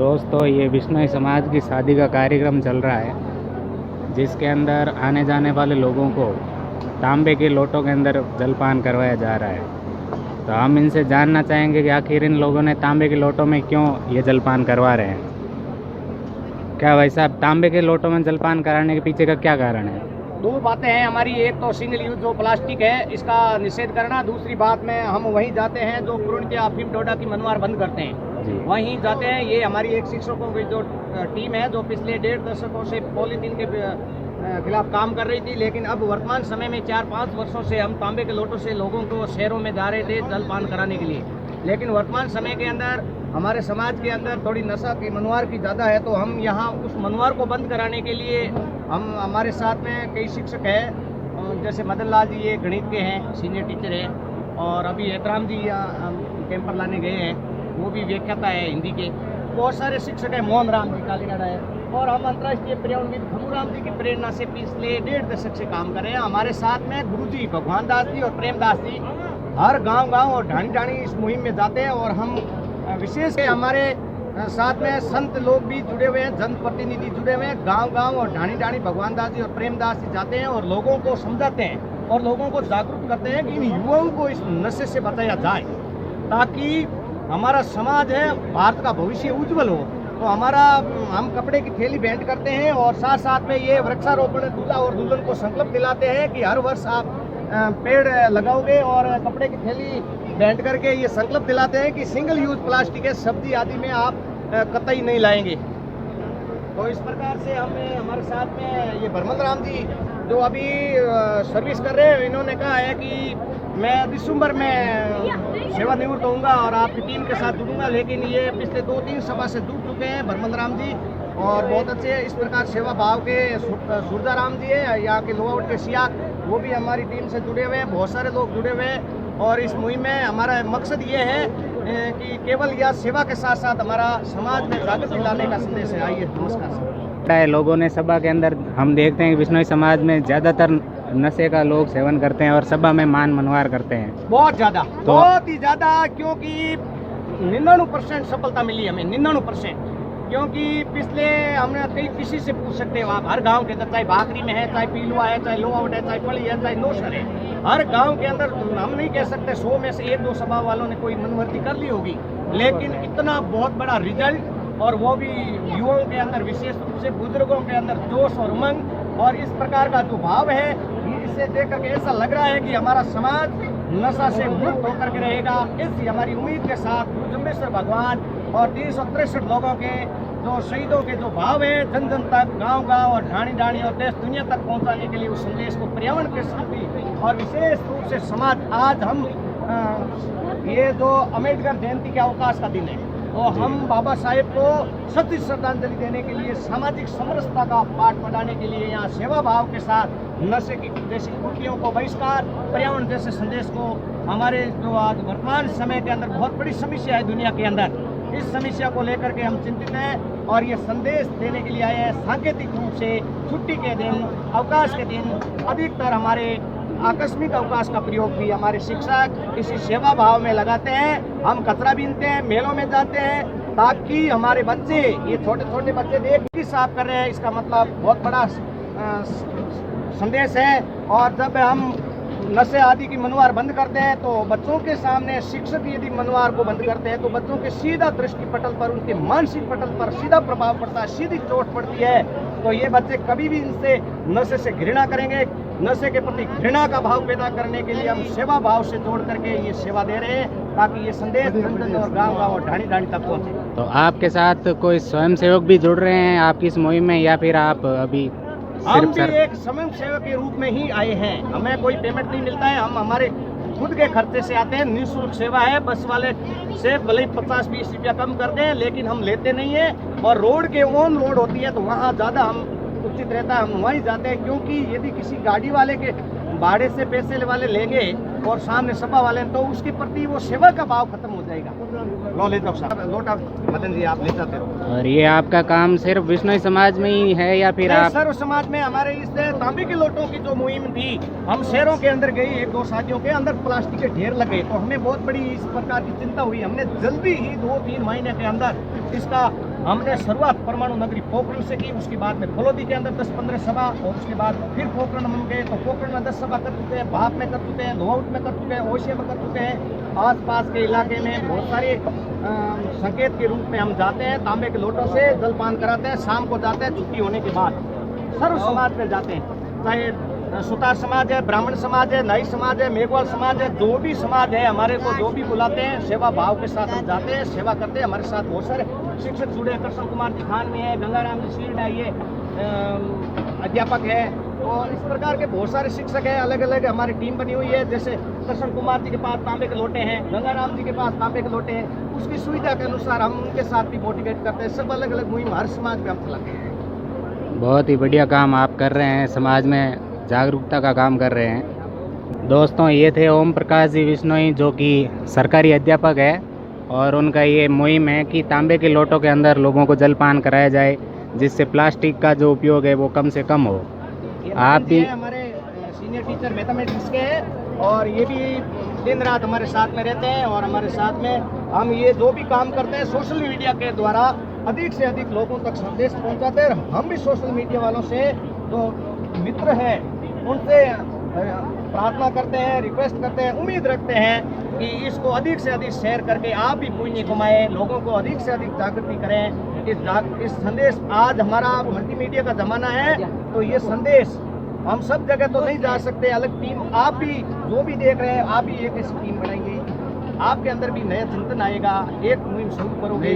दोस्तों ये बिश्नोई समाज की शादी का कार्यक्रम चल रहा है, जिसके अंदर आने जाने वाले लोगों को तांबे के लोटों के अंदर जलपान करवाया जा रहा है। तो हम इनसे जानना चाहेंगे कि आखिर इन लोगों ने तांबे के लोटों में क्यों ये जलपान करवा रहे हैं। क्या भाई साहब, तांबे के लोटों में जलपान कराने के पीछे का क्या कारण है? दो बातें हैं हमारी। एक तो सिंगल यूज जो प्लास्टिक है इसका निषेध करना। दूसरी बात में हम वहीं जाते हैं जो पूर्णतया अफीम डोडा की मनवार बंद करते हैं, वहीं जाते हैं। ये हमारी एक शिक्षकों की जो टीम है जो पिछले 1.5 दशकों से पॉलीथीन के खिलाफ काम कर रही थी, लेकिन अब वर्तमान समय में 4-5 वर्षों से हम तांबे के लोटों से लोगों को शहरों में जा रहे थे जलपान कराने के लिए। लेकिन वर्तमान समय के अंदर हमारे समाज के अंदर थोड़ी नशा की मनवार की ज़्यादा है, तो हम यहाँ उस मनवार को बंद कराने के लिए हम हमारे साथ में कई शिक्षक हैं, जैसे मदन लाल जी ये गणित के हैं, सीनियर टीचर हैं, और अभी एहतराम जी कैंपर लाने गए हैं, वो भी व्याख्याता है हिंदी के। बहुत सारे शिक्षक हैं, मोहन राम जी कालीनाडा है, और हम अंतर्राष्ट्रीय पर्यावरणविद खनूराम जी की प्रेरणा से पिछले 1.5 दशक से काम कर रहे हैं। हमारे साथ में गुरु जी भगवान दास जी और प्रेमदास जी हर गांव और ढाणी ढाणी इस मुहिम में जाते हैं, और हम विशेष हमारे साथ में संत लोग भी जुड़े हुए हैं, जनप्रतिनिधि जुड़े हुए हैं। गांव और ढाणी ढाणी भगवान दास जी और प्रेमदास जी जाते हैं और लोगों को समझाते हैं और लोगों को जागरूक करते हैं कि इन युवाओं को इस नशे से बचाया जाए, ताकि हमारा समाज है भारत का भविष्य उज्जवल हो। तो हम कपड़े की थैली भेंट करते हैं, और साथ साथ में ये वृक्षारोपण दूल्हा और दुल्हन को संकल्प दिलाते हैं कि हर वर्ष आप पेड़ लगाओगे, और कपड़े की थैली भेंट करके ये संकल्प दिलाते हैं कि सिंगल यूज प्लास्टिक है सब्जी आदि में आप कतई नहीं लाएंगे। तो इस प्रकार से हमारे साथ में ये भरमल राम जी जो अभी सर्विस कर रहे हैं, इन्होंने कहा है कि मैं दिसंबर में सेवानिवृत्त होऊंगा और आपकी टीम के साथ जुड़ूंगा, लेकिन ये पिछले 2-3 सभा से जुड़ चुके हैं भरमल राम जी, और बहुत अच्छे इस प्रकार सेवा भाव के सूरजा राम जी है यहाँ के लोआउट के सिया, वो भी हमारी टीम से जुड़े हुए हैं। बहुत सारे लोग जुड़े हुए हैं, और इस मुहिम में हमारा मकसद ये है कि केवल यह सेवा के साथ साथ हमारा समाज में जागृति लाने का संदेश है। आइए, नमस्कार। लोगों ने सभा के अंदर हम देखते हैं कि बिश्नोई समाज में ज़्यादातर नशे का लोग सेवन करते हैं और सभा में मान मनवार करते हैं, बहुत ज़्यादा, बहुत ही ज़्यादा, क्योंकि 99% सफलता मिली हमें, 99%। क्योंकि पिछले हमने कई किसी से पूछ सकते हो आप, हर गांव के अंदर, चाहे भाखरी में है, चाहे पीलुआ है, चाहे लोआउट है, चाहे पड़ी है, चाहे नौसर है, हर गांव के अंदर हम नहीं कह सकते 100 में से 1-2 सभा वालों ने कोई मनवर्ती कर ली होगी, लेकिन इतना बहुत बड़ा रिजल्ट, और वो भी युवाओं के अंदर, विशेष रूप से बुजुर्गों के अंदर जोश और उमंग और इस प्रकार का जो भाव है, इससे देख करके ऐसा लग रहा है कि हमारा समाज नशा से मुक्त होकर के रहेगा। इस हमारी उम्मीद के साथ जम्बेश्वर भगवान और 363 लोगों के जो शहीदों के जो भाव है, जन जन तक, गांव और ढाणी ढाणी और देश दुनिया तक पहुंचाने के लिए उस संदेश को पर्यावरण के साथ और विशेष रूप से समाज, आज हम ये जो अम्बेडकर जयंती के अवकाश का दिन है, तो हम बाबा साहेब को सच्ची श्रद्धांजलि देने के लिए, सामाजिक समरसता का पाठ पढ़ाने के लिए यहाँ सेवा भाव के साथ नशे की जैसी कुर्तियों को बहिष्कार, पर्यावरण जैसे संदेश को, हमारे जो आज वर्तमान समय के अंदर बहुत बड़ी समस्या है दुनिया के अंदर, इस समस्या को लेकर के हम चिंतित हैं और ये संदेश देने के लिए आए हैं। सांकेतिक रूप से छुट्टी के दिन, अवकाश के दिन अधिकतर हमारे आकस्मिक अवकाश का प्रयोग भी हमारे शिक्षक इसी सेवा भाव में लगाते हैं। हम कचरा बीनते हैं, मेलों में जाते हैं, ताकि हमारे बच्चे, ये छोटे छोटे बच्चे देख के साफ कर रहे हैं, इसका मतलब बहुत बड़ा संदेश है। और जब हम नशे आदि की मनवार बंद करते हैं, तो बच्चों के सामने शिक्षक यदि मनवार को बंद करते हैं, तो बच्चों के सीधा दृष्टि पटल पर, उनके मानसिक पटल पर सीधा प्रभाव पड़ता है, सीधी चोट पड़ती है। तो ये बच्चे कभी भी इनसे नशे से घृणा करेंगे। नशे के प्रति घृणा का भाव पैदा करने के लिए हम सेवा भाव से जोड़ करके ये सेवा दे रहे हैं, ताकि ये संदेश जन जन और गाँव और ढाणी ढाणी तक पहुँचे। तो आपके साथ कोई स्वयं सेवक भी जुड़ रहे हैं आपकी इस मुहिम में, या फिर आप अभी हम भी एक स्वयं सेवक के रूप में ही आए हैं, हमें कोई पेमेंट नहीं मिलता है, हम हमारे खुद के खर्चे से आते हैं, निःशुल्क सेवा है। बस वाले से भले 50-20 रुपया कम कर दें, लेकिन हम लेते नहीं है। और रोड के ऑन रोड होती है तो वहाँ ज़्यादा हम उचित रहता है, हम वहीं जाते हैं, क्योंकि यदि किसी गाड़ी वाले के भाड़े से पैसे वाले लेंगे और सामने सभा वाले, तो उसके प्रति वो सेवा का भाव खत्म हो जाएगा। लो ले जाओ साहब, लोटा मदन जी आप ले जाते रहो। और ये आपका काम सिर्फ बिश्नोई समाज में ही है या फिर आप सर्व समाज में? हमारे इस तांबे के लोटों की जो मुहिम थी, हम शहरों के अंदर गई, 1-2 शादियों के अंदर प्लास्टिक के ढेर लगे, तो हमें बहुत बड़ी इस प्रकार की चिंता हुई। हमने जल्दी ही 2-3 महीने के अंदर इसका हमने शुरुआत परमाणु नगरी पोखरण से की, उसके बाद में फलोदी के अंदर 10-15 सभा, और उसके बाद फिर पोखरण हम गए तो पोखरण में 10 सभा कर चुके हैं, भाप में कर चुके हैं, धोआउट में कर चुके हैं, ओशिया में कर चुके हैं। आसपास के इलाके में बहुत सारे संकेत के रूप में हम जाते हैं, तांबे के लोटों से जलपान कराते हैं। शाम को जाते हैं छुट्टी होने के बाद, सर्व समाज में जाते हैं, चाहे सुतार समाज है, ब्राह्मण समाज है, नाई समाज है, मेघवाल समाज है, जो भी समाज है हमारे को जो भी बुलाते हैं, सेवा भाव के साथ हम जाते हैं, सेवा करते हैं। हमारे साथ बहुत सारे शिक्षक जुड़े हैं, कृष्ण कुमार जी खान में है, गंगाराम जी शील्ड है, ये अध्यापक है, और इस प्रकार के बहुत सारे शिक्षक हैं। अलग अलग हमारी टीम बनी हुई है, जैसे कृष्ण कुमार जी के पास तांबे के लोटे हैं, गंगाराम जी के पास तांबे के लोटे हैं, उसकी सुविधा के अनुसार हम उनके साथ भी मोटिवेट करते हैं। सब अलग अलग मुहिम हर समाज में हम चलाते हैं। बहुत ही बढ़िया काम आप कर रहे हैं, समाज में जागरूकता का काम कर रहे हैं। दोस्तों, ये थे ओम प्रकाश जी विश्नोई, जो कि सरकारी अध्यापक है, और उनका ये मुहिम है कि तांबे के लोटों के अंदर लोगों को जलपान कराया जाए, जिससे प्लास्टिक का जो उपयोग है वो कम से कम हो। आप भी हमारे सीनियर टीचर मैथमेटिक्स के हैं, और ये भी दिन रात हमारे साथ में रहते हैं, और हमारे साथ में हम ये जो भी काम करते हैं सोशल मीडिया के द्वारा अधिक से अधिक लोगों तक संदेश पहुंचाते हैं। हम भी सोशल मीडिया वालों से जो मित्र हैं उनसे प्रार्थना करते हैं, रिक्वेस्ट करते हैं, उम्मीद रखते हैं कि इसको अधिक से अधिक शेयर करके आप भी पुण्य कमाएं, लोगों को अधिक से अधिक जागृति करें। इस संदेश, आज हमारा मल्टीमीडिया का ज़माना है, तो ये संदेश हम सब जगह तो नहीं जा सकते। अलग टीम, आप भी जो भी देख रहे हैं, आप भी एक ऐसी टीम बनाएंगे, आपके अंदर भी नया चिंतन आएगा, एक मुहिम शुरू करोगे।